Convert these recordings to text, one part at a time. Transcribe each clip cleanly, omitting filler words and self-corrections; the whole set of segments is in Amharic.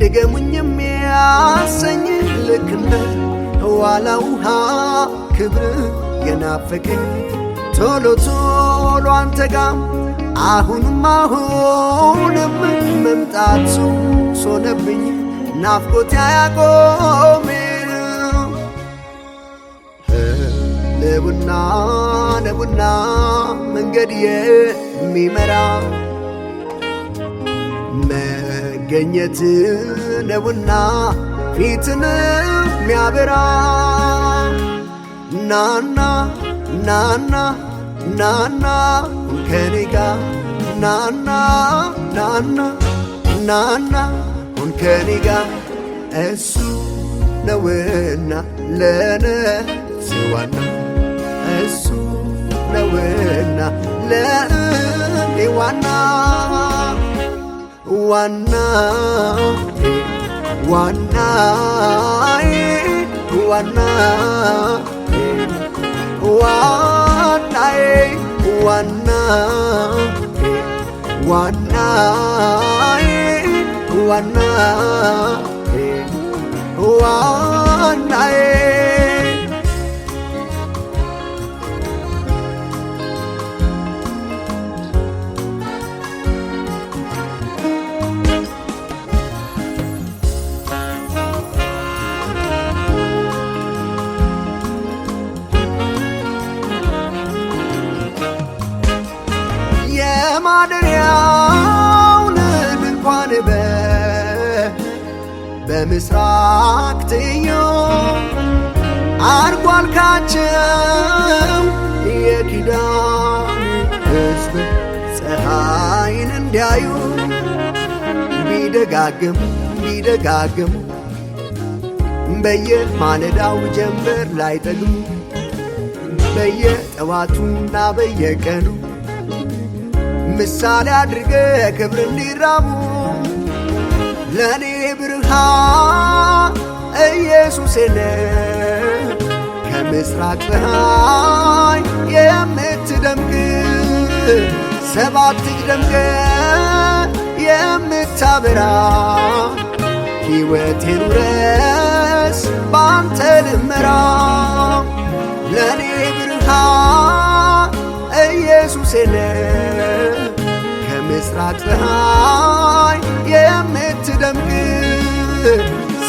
ድገሙኝ የሚያሰኝ ልክ እንደ ዋላ ውሃ ክብር የናፈቀኝ ቶሎ ቶሎ አንተ ጋር አሁንም መምጣቱ ሶነብኝ ናፍቆት ያቆመኝ ነውና መንገድ የሚመራ መገኘት ነውና ፊትን የሚያበራ ናና ከኔ ጋር ናና ከኔ ጋር እሱ ነውና ለነፍሴ ዋና እሱ ነውና ለእኔ ዋና የማደሪያውን ድንኳን በምስራቅ ትዮ አርጓል ካቸው የኪዳን ሕዝብ ፀሐይን እንዲያዩ ቢደጋግም በየማለዳው ጀንበር ላይ ጠግቡ በየጠዋቱና በየቀኑ ምሳሌ አድርገ ክብር እንዲራቡ ለኔ ብርሃን ኢየሱስ ከምስራቅ ፀሐይ የምትደምቅ ሰባት እጅ ደምቀ የምታበራ ሕይወቴን ውረስ ባንተ ልመራ ለኔ ብርሃን ኢየሱስ ከምስራቅ ፀሐይ የምትደምቅ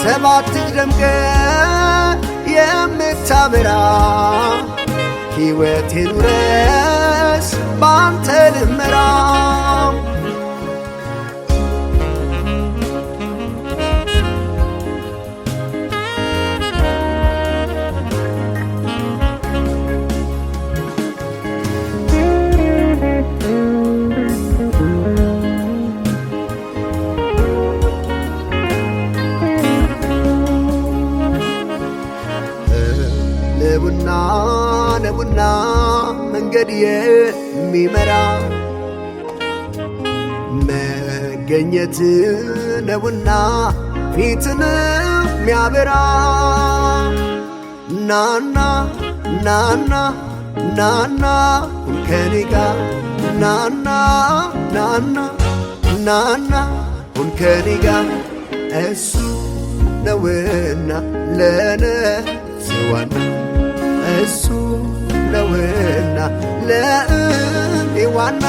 ሰባት እጅ ደምቀ የምታበራ ሕይወቴን ውረስ ባንተ ልመራ ነውና መንገድ የሚመራ መገኘት ነውና ፊትን የሚያበራ ናና ከኔ ጋር ናና ከኔ ጋር እሱ ነውና ለነፍሴ ዋና እሱ ነውና ለእኔ ዋና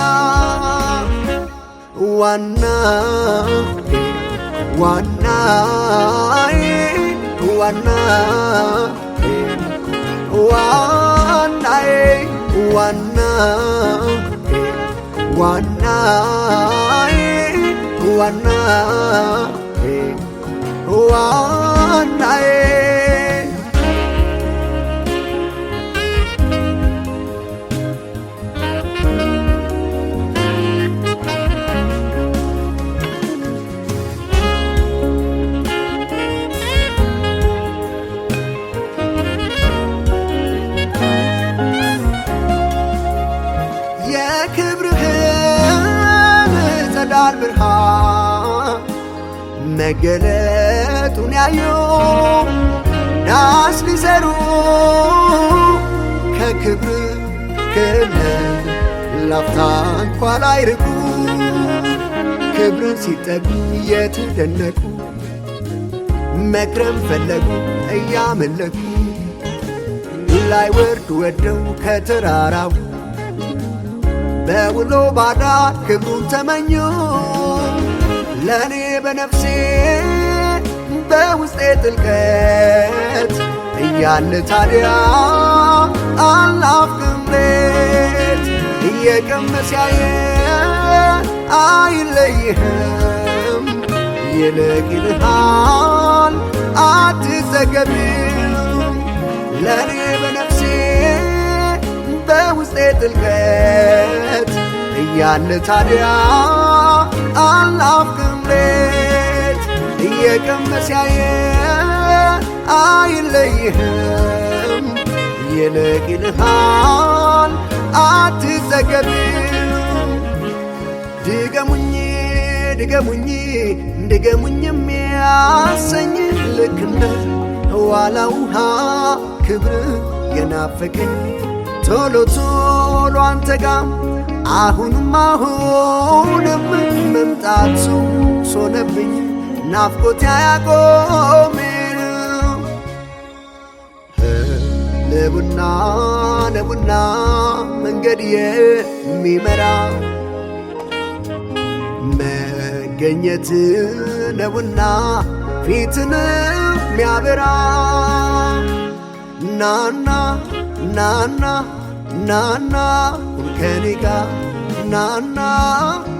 ጸዳል ብርሃን መገለጡን ያዩ ዳስ ሊሰሩ ከክብር ክልል ላፍታ እንኳ ላይርቁ ክብርን ሲጠጉ የተደነቁ መክረም ፈለጉ እያመለኩ ላይ ወርድ ወደው ከተራራው በውሎ ባዳር ክብሩን ተመኙ። ለእኔ በነፍሴ በውስጤ ጥልቀት እያለ ታዲያ አልናፍቅም ቤት እየቀመስ ያየ አይለይህም ይልቅ ይልሃል አትዘገብም። ለእኔ በነፍሴ በውስጤ ጥልቀት እያለ ታዲያ አልናፍቅም ቤት እየቀመስ ያየ አይለይህም ይልቅ ይልሃል አትዘገብም። ድገሙኝ ድገሙኝ ድገሙኝ የሚያሰኝ ልክ እንደ ዋላ ውሃ ክብር የናፈቀኝ ቶሎ ቶሎ አንተ ጋር አሁንም መምጣቱ ሶነብኝ ናፍቆት ያቆሜን ነውና ነውና መንገድ የሚመራ መገኘት ነውና ፊትን የሚያበራ ናና ናና ናና ሁን ከኔ ጋር ናና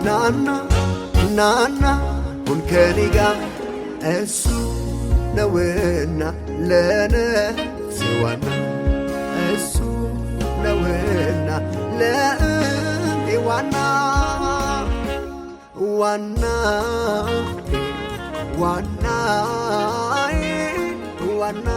ናና ናና ሁን ከኔ ጋር እሱ ነውና ለነፍሴ ዋና እሱ ነውና ለእኔ ዋና ዋና ዋና ዋና